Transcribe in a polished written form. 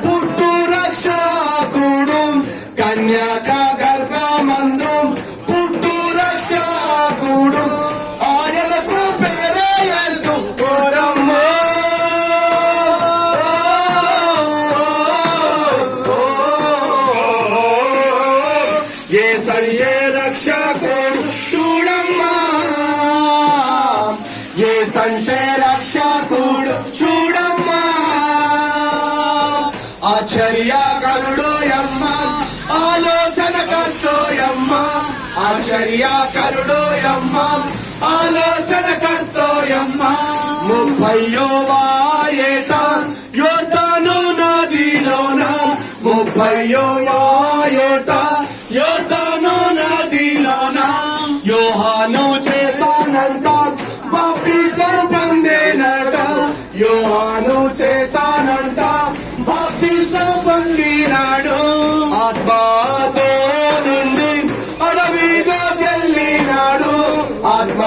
పుట్టు రక్షకుడు కన్యక గర్భమందు పుట్టు రక్షకుడు ఆయనకు పేరే యేసు కోరమ్మో యేసయ్యే రక్షకుడు చూడమ్మా యేసంటే రక్షకుడు చూడమ్మా ఆశ్చర్యకరుడోయమ్మ ఆలోచనకర్తోయమ్మ ఆశ్చర్యకరుడోయమ్మ ఆలోచనకర్తోయమ్మ 30వ ఏట యోర్దాను నదిలోన 30వ ఏట యోర్దాను నదిలోన యోహాను చేతానంట బాప్తిసం పొందేనట యోహాను చేతానంట బాప్తిసం పొందినాడు ఆత్మతో నుండి అడవిగా వెళ్ళినాడు ఆత్మ